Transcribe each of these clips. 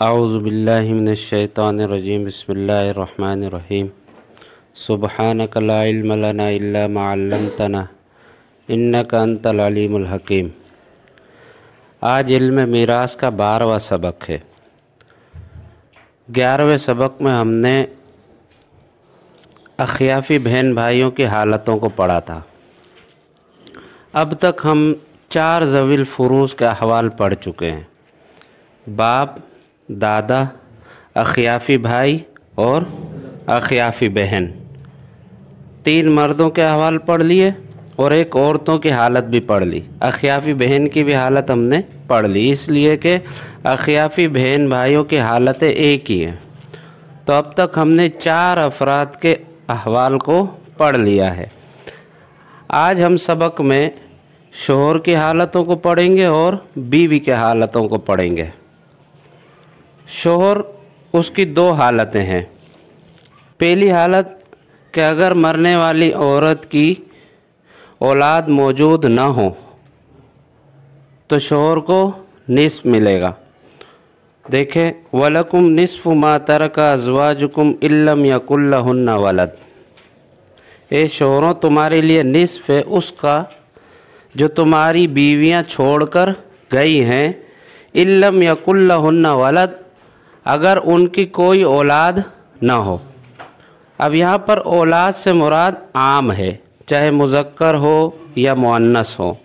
औज़ु बिल्लाहि मिनश्शैतानिर्रजीम बिस्मिल्लाहिर्रहमानिर्रहीम सुब्हानक ला इल्म लना इल्ला मा अल्लमतना इन्नका अंतल अलीमुल हकीम। आज इल्म मीरास का 12वां सबक है। 11वें सबक में हमने अख़ियाफ़ी बहन भाइयों की हालतों को पढ़ा था। अब तक हम 4 ज़वील फ़ुरूज़ के अहवाल पढ़ चुके हैं। बाप, दादा, अख़ियाफ़ी भाई और अख़ियाफ़ी बहन। 3 मर्दों के अहवाल पढ़ लिए और एक औरतों की हालत भी पढ़ ली। अख़ियाफ़ी बहन की भी हालत हमने पढ़ ली, इसलिए कि अख़ियाफ़ी बहन भाइयों की हालतें एक ही हैं। तो अब तक हमने 4 अफराद के अहवाल को पढ़ लिया है। आज हम सबक में शोहर की हालतों को पढ़ेंगे और बीवी के हालतों को पढ़ेंगे। शोहर, उसकी 2 हालतें हैं। पहली हालत कि अगर मरने वाली औरत की औलाद मौजूद ना हो तो शोहर को निस्फ़ मिलेगा। देखें, वलकुम निस्फ़ु मा तरका अज़वाजुकुम इल्लम यकुल लहुन्ना वलद। ए शोहरों, तुम्हारे लिए निस्फ़ है उसका जो तुम्हारी बीवियां छोड़कर गई हैं, इल्लम यकुल लहुन्ना वलद, अगर उनकी कोई औलाद ना हो। अब यहाँ पर औलाद से मुराद आम है, चाहे मुज़क्कर हो या मुअन्नस हो,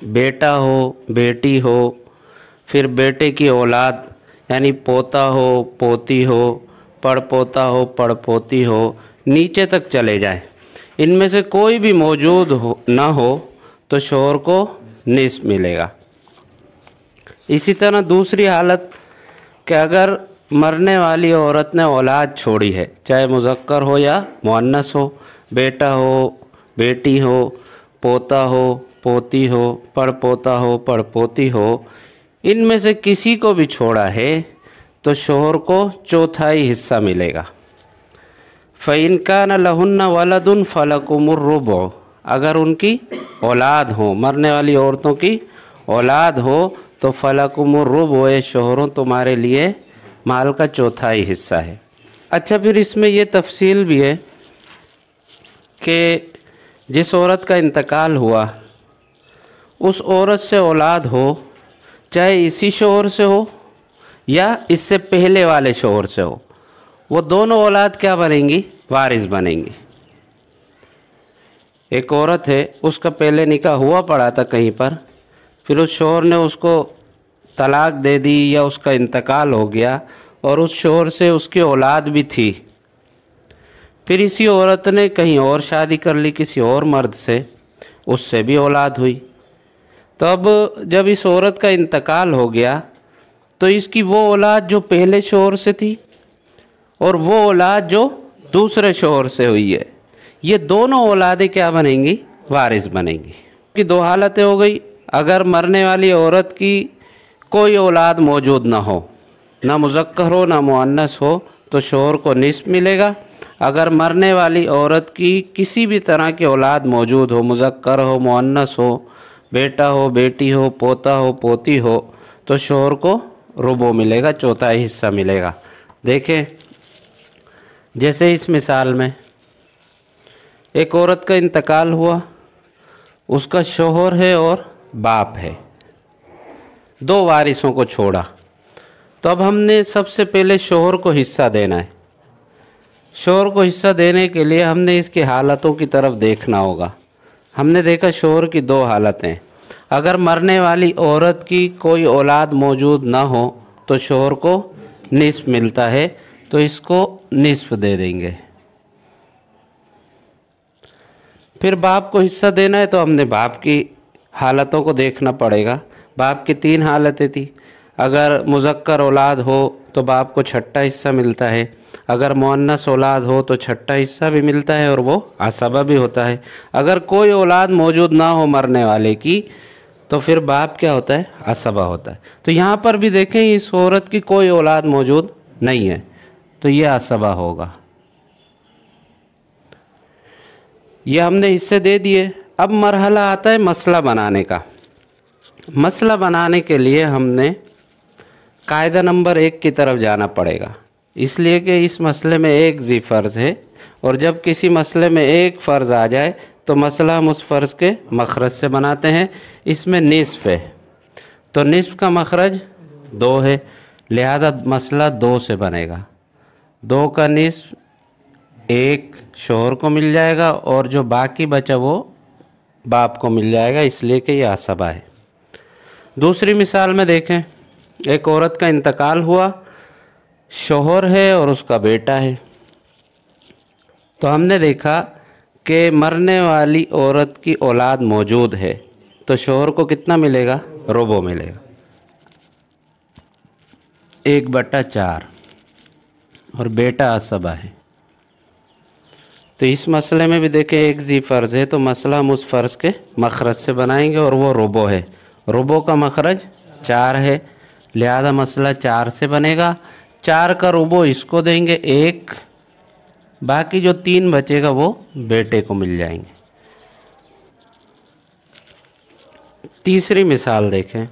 बेटा हो, बेटी हो, फिर बेटे की औलाद यानी पोता हो, पोती हो, पड़पोता हो, पड़पोती हो, नीचे तक चले जाए। इनमें से कोई भी मौजूद हो ना हो तो शोहर को निस्फ़ मिलेगा। इसी तरह दूसरी हालत कि अगर मरने वाली औरत ने औलाद छोड़ी है, चाहे मुज़क्कर हो या मुअन्नस हो, बेटा हो, बेटी हो, पोता हो, पोती हो, पड़पोता हो, पड़पोती हो, इनमें से किसी को भी छोड़ा है तो शोहर को 1/4 हिस्सा मिलेगा। फ़इन कान लहुन्ना वलदुन फ़लकुमुर रुबु, अगर उनकी औलाद हो, मरने वाली औरतों की औलाद हो तो फ़लकुमुर रुबु, शोहरों तुम्हारे लिए माल का 1/4 हिस्सा है। अच्छा, फिर इसमें ये तफसील भी है कि जिस औरत का इंतकाल हुआ उस औरत से औलाद हो, चाहे इसी शोहर से हो या इससे पहले वाले शोहर से हो, वो दोनों औलाद क्या बनेंगी? वारिस बनेंगी। एक औरत है, उसका पहले निकाह हुआ पड़ा था कहीं पर, फिर उस शोहर ने उसको तलाक दे दी या उसका इंतकाल हो गया और उस शोहर से उसकी औलाद भी थी। फिर इसी औरत ने कहीं और शादी कर ली किसी और मर्द से, उससे भी औलाद हुई। तो अब जब इस औरत का इंतकाल हो गया तो इसकी वो औलाद जो पहले शोहर से थी और वो औलाद जो दूसरे शोहर से हुई है, ये दोनों औलादें क्या बनेंगी? वारिस बनेंगी। कि 2 हालतें हो गई। अगर मरने वाली औरत की कोई औलाद मौजूद ना हो, ना मुज़क्कर हो ना मुअन्नस हो, तो शोहर को निस्फ़ मिलेगा। अगर मरने वाली औरत की किसी भी तरह की औलाद मौजूद हो, मुज़क्कर हो, मुअन्नस हो, बेटा हो, बेटी हो, पोता हो, पोती हो, तो शोहर को रुबो मिलेगा, 1/4 हिस्सा मिलेगा। देखें, जैसे इस मिसाल में एक औरत का इंतकाल हुआ, उसका शोहर है और बाप है, 2 वारिसों को छोड़ा। तो अब हमने सबसे पहले शोहर को हिस्सा देना है। शोहर को हिस्सा देने के लिए हमने इसकी हालतों की तरफ देखना होगा। हमने देखा शोहर की 2 हालतें। अगर मरने वाली औरत की कोई औलाद मौजूद ना हो तो शोहर को निस्फ़ मिलता है, तो इसको निस्फ़ दे देंगे। फिर बाप को हिस्सा देना है तो हमने बाप की हालतों को देखना पड़ेगा। बाप की 3 हालतें थी। अगर मुज़क्कर औलाद हो तो बाप को 6ठा हिस्सा मिलता है, अगर मुअन्नस औलाद हो तो 6ठा हिस्सा भी मिलता है और वो असबा भी होता है। अगर कोई औलाद मौजूद ना हो मरने वाले की तो फिर बाप क्या होता है? असबा होता है। तो यहाँ पर भी देखें, इस औरत की कोई औलाद मौजूद नहीं है तो ये असबा होगा। ये हमने हिस्से दे दिए। अब मरहला आता है मसला बनाने का। मसला बनाने के लिए हमने कायदा नंबर 1 की तरफ जाना पड़ेगा, इसलिए कि इस मसले में एक ज़ी फ़र्ज़ है, और जब किसी मसले में एक फ़र्ज़ आ जाए तो मसला हम उस फ़र्ज़ के मखरज से बनाते हैं। इसमें निस्फ़ है तो निस्फ़ का मखरज 2 है, लिहाजा मसला 2 से बनेगा। 2 का निस्फ़ 1 शोहर को मिल जाएगा और जो बाकी बचा वो बाप को मिल जाएगा, इसलिए कि यह असबा है। दूसरी मिसाल में देखें, एक औरत का इंतकाल हुआ, शोहर है और उसका बेटा है। तो हमने देखा कि मरने वाली औरत की औलाद मौजूद है, तो शोहर को कितना मिलेगा? रुबो मिलेगा, 1/4, और बेटा असबा है। तो इस मसले में भी देखें एक ज़ी फ़र्ज़ है, तो मसला हम उस फ़र्ज़ के मखरज से बनाएंगे और वो रुबो है। रुबो का मखरज 4 है, लिहाजा मसला 4 से बनेगा। 4 का रुबो इसको देंगे 1, बाकी जो 3 बचेगा वो बेटे को मिल जाएंगे। तीसरी मिसाल देखें,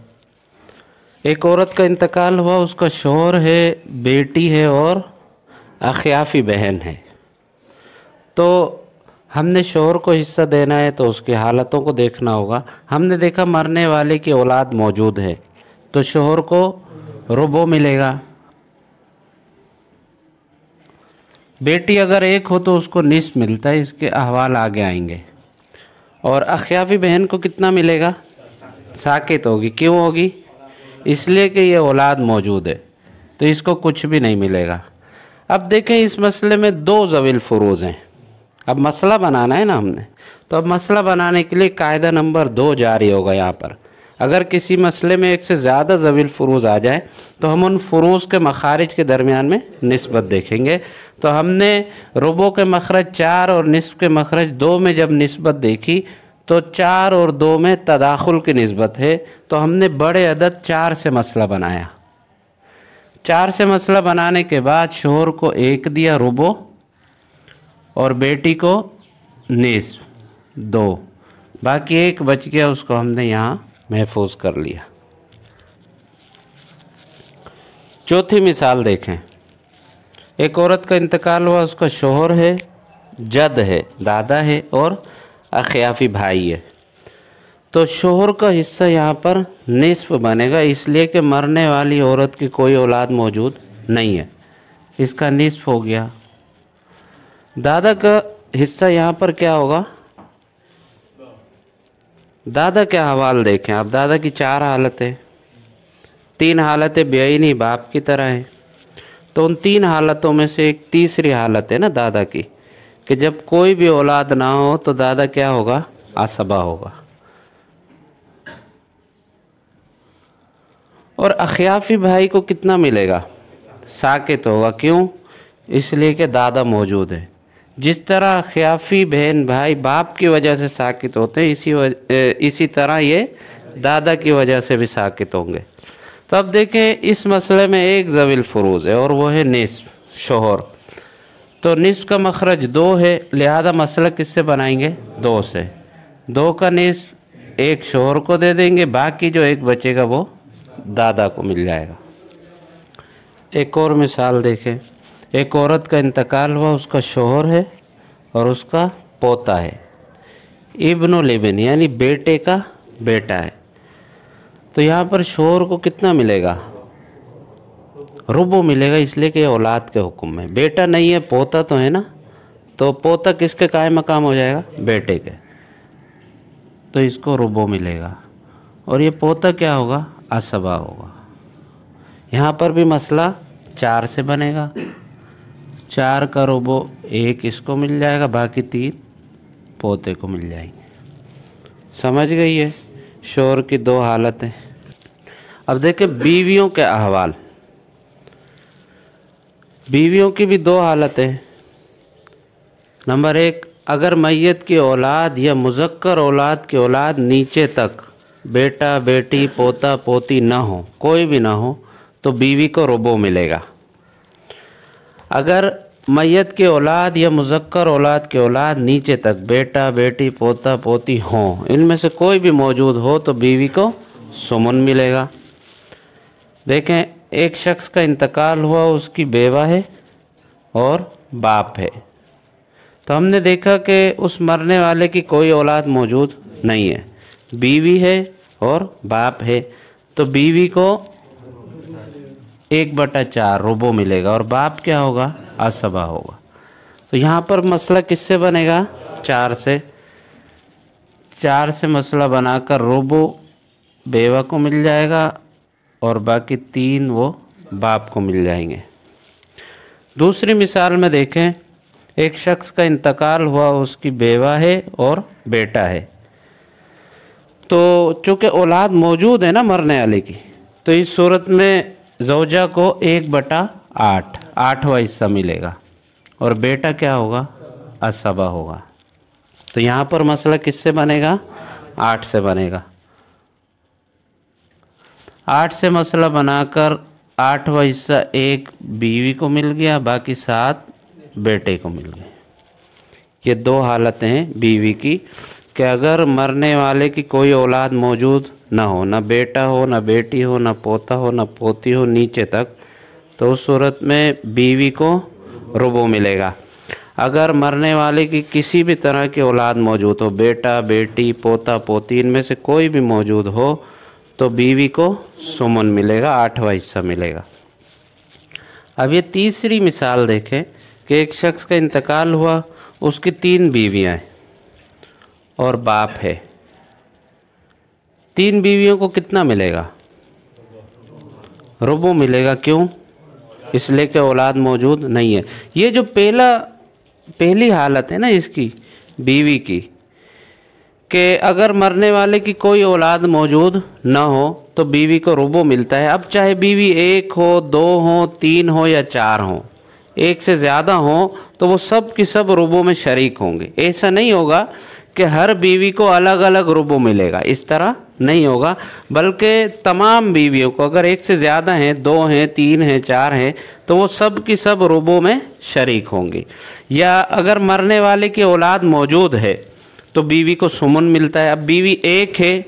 एक औरत का इंतकाल हुआ, उसका शौहर है, बेटी है और अख़ियाफ़ी बहन है। तो हमने शौहर को हिस्सा देना है तो उसकी हालतों को देखना होगा। हमने देखा मरने वाले की औलाद मौजूद है तो शौहर को रुबो मिलेगा। बेटी अगर एक हो तो उसको निस्फ़ मिलता है, इसके अहवाल आगे आएंगे। और अख़ियाफ़ी बहन को कितना मिलेगा? साकित होगी। क्यों होगी? इसलिए कि ये औलाद मौजूद है, तो इसको कुछ भी नहीं मिलेगा। अब देखें इस मसले में 2 ज़वील फ़ुरूज़ हैं। अब मसला बनाना है ना हमने, तो अब मसला बनाने के लिए कायदा नंबर 2 जारी होगा। यहाँ पर अगर किसी मसले में एक से ज़्यादा ज़वील फ़ुरूज़ आ जाए तो हम उन फ़ुरूज़ के मखारिज के दरमियान में निस्बत देखेंगे। तो हमने रुबो के मखरज 4 और निस्फ़ के मखरज 2 में जब निस्बत देखी तो 4 और 2 में तदाखुल की निस्बत है, तो हमने बड़े अदद 4 से मसला बनाया। 4 से मसला बनाने के बाद शोहर को 1 दिया रुबो और बेटी को निस्फ़ 2, बाकी 1 बच गया, उसको हमने यहाँ महफूज कर लिया। चौथी मिसाल देखें, एक औरत का इंतकाल हुआ, उसका शौहर है, जद है, दादा है और अख़ियाफ़ी भाई है। तो शौहर का हिस्सा यहाँ पर निस्फ़ बनेगा, इसलिए कि मरने वाली औरत की कोई औलाद मौजूद नहीं है, इसका निस्फ़ हो गया। दादा का हिस्सा यहाँ पर क्या होगा? दादा के हवाल देखें आप। दादा की 4 हालतें, 3 हालतें बेईनी बाप की तरह हैं। तो उन 3 हालतों में से एक तीसरी हालत है ना दादा की, कि जब कोई भी औलाद ना हो तो दादा क्या होगा? असबा होगा। और अख़ियाफ़ी भाई को कितना मिलेगा? साकित होगा। क्यों? इसलिए कि दादा मौजूद है। जिस तरह अख़ियाफ़ी बहन भाई बाप की वजह से साकित होते हैं, इसी तरह ये दादा की वजह से भी साकित होंगे। तो अब देखें इस मसले में एक ज़वील फ़ुरूज़ है और वो है निस्फ़, शौहर। तो निस्फ़ का मखरज 2 है, लिहाजा मसला किससे बनाएंगे? 2 से। 2 का निस्फ़ 1 शौहर को दे देंगे, बाकी जो 1 बचेगा वो दादा को मिल जाएगा। एक और मिसाल देखें, एक औरत का इंतकाल हुआ, उसका शौहर है और उसका पोता है, इब्नुल इब्न यानी बेटे का बेटा है। तो यहाँ पर शौहर को कितना मिलेगा? रुबो मिलेगा, इसलिए कि औलाद के हुक्म में। बेटा नहीं है, पोता तो है ना, तो पोता किसके कायम मकाम हो जाएगा? बेटे के। तो इसको रुबो मिलेगा और ये पोता क्या होगा? असबा होगा। यहाँ पर भी मसला 4 से बनेगा। 4 का रुबो 1 इसको मिल जाएगा, बाकी 3 पोते को मिल जाएंगे। समझ गई है शौहर की 2 हालतें। अब देखें बीवियों के अहवाल। बीवियों की भी 2 हालतें। नंबर 1, अगर मैयत की औलाद या मुज़क्कर औलाद की औलाद नीचे तक बेटा बेटी पोता पोती ना हो, कोई भी ना हो, तो बीवी को रुबो मिलेगा। अगर मैयत की औलाद या मुज़क्कर औलाद की औलाद नीचे तक बेटा बेटी पोता पोती हों, इनमें से कोई भी मौजूद हो, तो बीवी को सुमन मिलेगा। देखें एक शख्स का इंतकाल हुआ, उसकी बेवा है और बाप है। तो हमने देखा कि उस मरने वाले की कोई औलाद मौजूद नहीं है, बीवी है और बाप है। तो बीवी को 1/4 रुबो मिलेगा और बाप क्या होगा, असबा होगा। तो यहाँ पर मसला किससे बनेगा, 4 से। 4 से मसला बनाकर रुबो बेवा को मिल जाएगा और बाकी 3 वो बाप को मिल जाएंगे। दूसरी मिसाल में देखें, एक शख्स का इंतकाल हुआ, उसकी बेवा है और बेटा है। तो चूँकि औलाद मौजूद है ना मरने वाले की, तो इस सूरत में ज़ौजा को 1/8 8वां हिस्सा मिलेगा और बेटा क्या होगा, असबा होगा। तो यहाँ पर मसला किससे बनेगा, 8 से बनेगा। 8 से मसला बनाकर 8वां हिस्सा 1 बीवी को मिल गया, बाकी 7 बेटे को मिल गए। ये 2 हालतें हैं बीवी की कि अगर मरने वाले की कोई औलाद मौजूद ना हो, ना बेटा हो, ना बेटी हो, ना पोता हो, ना पोती हो, नीचे तक, तो उस सूरत में बीवी को रुबो मिलेगा। अगर मरने वाले की किसी भी तरह की औलाद मौजूद हो, बेटा बेटी पोता पोती, इनमें से कोई भी मौजूद हो, तो बीवी को सुमन मिलेगा, 8वां हिस्सा मिलेगा। अब ये तीसरी मिसाल देखें कि एक शख्स का इंतकाल हुआ, उसकी 3 बीवियाँ हैं और बाप है। 3 बीवियों को कितना मिलेगा, रुबो मिलेगा। क्यों, इसलिए कि औलाद मौजूद नहीं है। ये जो पहली हालत है ना इसकी बीवी की, कि अगर मरने वाले की कोई औलाद मौजूद ना हो तो बीवी को रुबो मिलता है। अब चाहे बीवी 1 हो, 2 हो, 3 हो या 4 हो, 1 से ज़्यादा हो, तो वो सब की सब रुबो में शरीक होंगे। ऐसा नहीं होगा कि हर बीवी को अलग अलग रुबो मिलेगा, इस तरह नहीं होगा, बल्कि तमाम बीवियों को, अगर 1 से ज़्यादा हैं, 2 हैं, 3 हैं, 4 हैं, तो वो सब की सब रुबो में शरीक होंगी। या अगर मरने वाले की औलाद मौजूद है तो बीवी को सुमन मिलता है। अब बीवी 1 है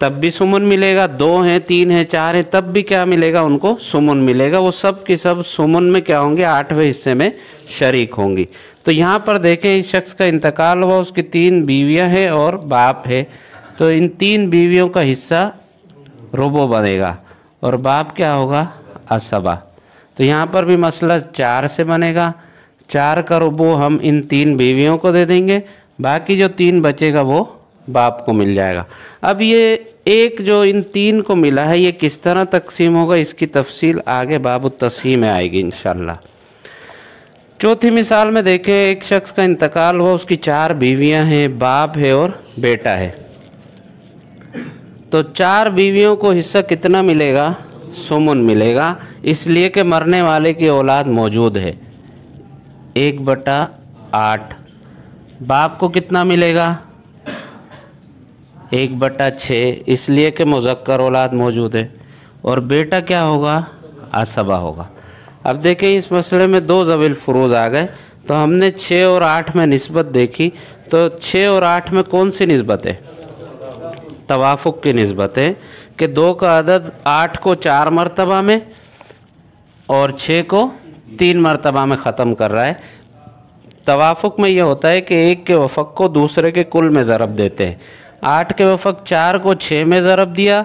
तब भी सुमन मिलेगा, 2 हैं, 3 हैं, 4 हैं, तब भी क्या मिलेगा, उनको सुमन मिलेगा। वो सब की सब सुमन में क्या होंगे, 8वें हिस्से में शरीक होंगी। तो यहाँ पर देखें, इस शख्स का इंतकाल हुआ, उसकी 3 बीवियाँ हैं और बाप है। तो इन 3 बीवियों का हिस्सा रुबो बनेगा और बाप क्या होगा, असबा। तो यहाँ पर भी मसला 4 से बनेगा। 4 का रुबो हम इन 3 बीवियों को दे देंगे, बाकी जो 3 बचेगा वो बाप को मिल जाएगा। अब ये एक जो इन 3 को मिला है, ये किस तरह तकसीम होगा, इसकी तफसील आगे बाबु तस्हीम में आएगी इंशाअल्लाह। चौथी मिसाल में देखें, एक शख्स का इंतकाल हुआ, उसकी 4 बीवियां हैं, बाप है और बेटा है। तो 4 बीवियों को हिस्सा कितना मिलेगा, सुमन मिलेगा, इसलिए कि मरने वाले की औलाद मौजूद है, 1/8। बाप को कितना मिलेगा, 1/6, इसलिए कि मुज़क्कर औलाद मौजूद है। और बेटा क्या होगा, असबा होगा। अब देखें, इस मसले में 2 ज़वील फ़ुरूज़ आ गए। तो हमने 6 और 8 में निस्बत देखी, तो 6 और 8 में कौन सी निस्बत है, तवाफ़ुक़ की निस्बत है कि 2 का अदद 8 को 4 मरतबा में और 6 को 3 मरतबा में ख़त्म कर रहा है। तवाफ़ुक़ में यह होता है कि एक के वफ़क़ को दूसरे के कुल में ज़रब देते हैं। 8 के वफ़क़ 4 को 6 में ज़रब दिया,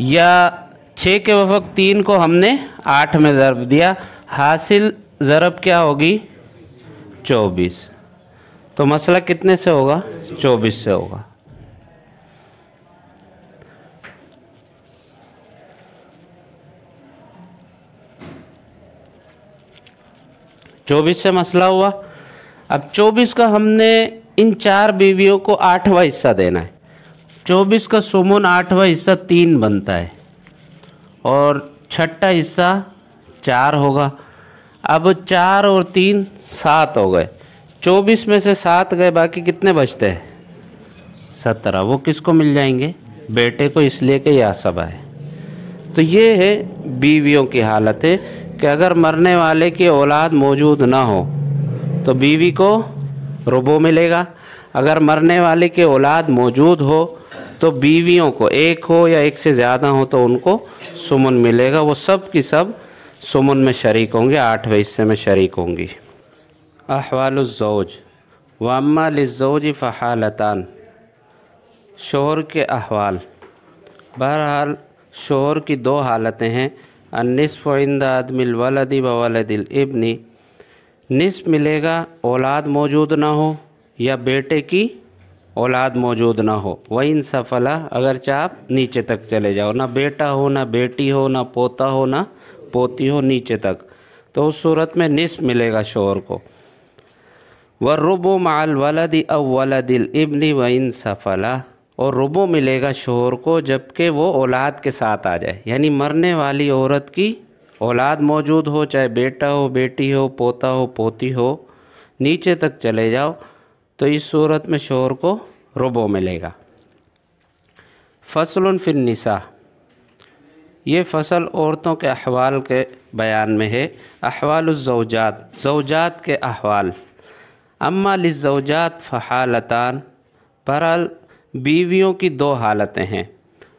या 6 के वफ़क़ 3 को हमने 8 में ज़रब दिया, हासिल ज़रब क्या होगी, 24। तो मसला कितने से होगा, 24 से होगा। चौबीस से मसला हुआ। अब 24 का हमने इन 4 बीवियों को 8वां हिस्सा देना है। 24 का सुमन 8वां हिस्सा 3 बनता है और 6ठा हिस्सा 4 होगा। अब 4 और 3 7 हो गए। 24 में से 7 गए, बाकी कितने बचते हैं, 17। वो किसको मिल जाएंगे, बेटे को, इसलिए कि यह असबा है। तो ये है बीवियों की हालत है कि अगर मरने वाले की औलाद मौजूद ना हो तो बीवी को रुबो मिलेगा, अगर मरने वाले की औलाद मौजूद हो तो बीवियों को एक हो या एक से ज़्यादा हो तो उनको सुमन मिलेगा, वो सब की सब सुमन में शरीक होंगे, 8वें हिस्से में शरीक होंगी। अहवालुज़्ज़ौज व अम्मा लिज़्ज़ौज फ़हालतान, शोहर के अहवाल। बहरहाल शोहर की 2 हालतें हैं। अन्निस्फ़ इंद आदमिल वलदी व वलदिल इब्नी, निस्फ़ मिलेगा औलाद मौजूद ना हो या बेटे की औलाद मौजूद ना हो। वह इन सफला, अगरचे आप नीचे तक चले जाओ, ना बेटा हो ना बेटी हो ना पोता हो ना पोती हो, नीचे तक, तो उस सूरत में निस्फ़ मिलेगा शोहर को। व रुबु माल वलदी अव वलदिल इब्नी व इन सफला, और रुबु मिलेगा शोहर को जबकि वो औलाद के साथ आ जाए, यानी मरने वाली औरत की औलाद मौजूद हो, चाहे बेटा हो बेटी हो पोता हो पोती हो, नीचे तक चले जाओ तो इस सूरत में शोहर को रुबु मिलेगा। फ़स्लुन फिन निसा, ये फ़सल औरतों के अहवाल के बयान में है। अहवालुज़्ज़ौजात, ज़ौजात के अहवाल। अम्मा लिज़्ज़ौजात फ़हालतान, बहरहाल बीवियों की 2 हालतें हैं।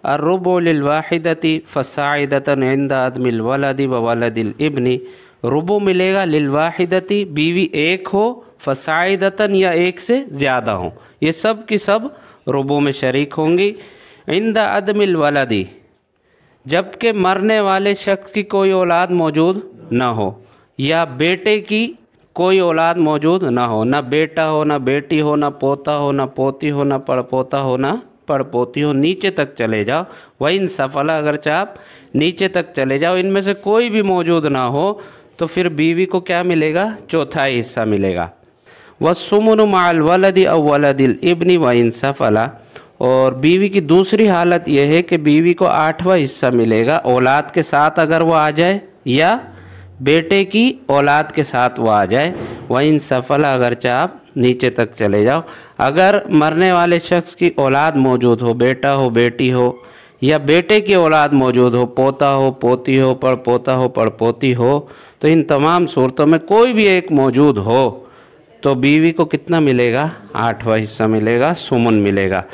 अर्रुबु लिलवाहिदती फ़साइदतन इंद आदमिल वलदी व वलदिल इब्नी, रुबु मिलेगा लिलवाहिदती, बीवी एक हो, फ़साइदतन या एक से ज़्यादा हो, ये सब की सब रुबु में शरीक होंगी। इंद अदमिल वलदी, जबकि मरने वाले शख्स की कोई औलाद मौजूद ना हो या बेटे की कोई औलाद मौजूद ना हो, ना बेटा हो ना बेटी हो ना पोता हो ना पोती हो ना पड़पोता हो ना पड़पोती हो, नीचे तक चले जाओ। वह इन सफला, अगरचे आप नीचे तक चले जाओ, इनमें से कोई भी मौजूद ना हो तो फिर बीवी को क्या मिलेगा? 4था हिस्सा मिलेगा। वस्सुमुनु माल वलदी अव वलदिल इब्नी व इन सफला, और बीवी की दूसरी हालत यह है कि बीवी को 8वां हिस्सा मिलेगा, औलाद के साथ अगर वो आ जाए या बेटे की औलाद के साथ वो आ जाए। वह इन सफला, अगरचे आप नीचे तक चले जाओ, अगर मरने वाले शख्स की औलाद मौजूद हो, बेटा हो बेटी हो या बेटे की औलाद मौजूद हो, पोता हो पोती हो पड़पोता हो पड़पोती हो, तो इन तमाम सूरतों में कोई भी एक मौजूद हो तो बीवी को कितना मिलेगा? 8वां हिस्सा मिलेगा, सुमन मिलेगा।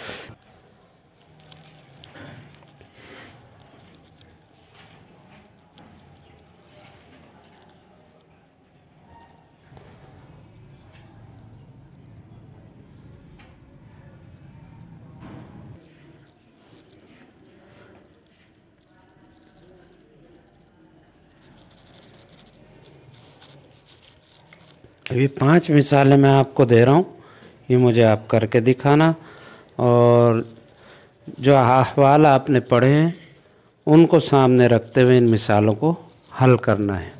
अभी 5 मिसालें मैं आपको दे रहा हूँ, ये मुझे आप करके दिखाना, और जो अहवाल आपने पढ़े हैं उनको सामने रखते हुए इन मिसालों को हल करना है।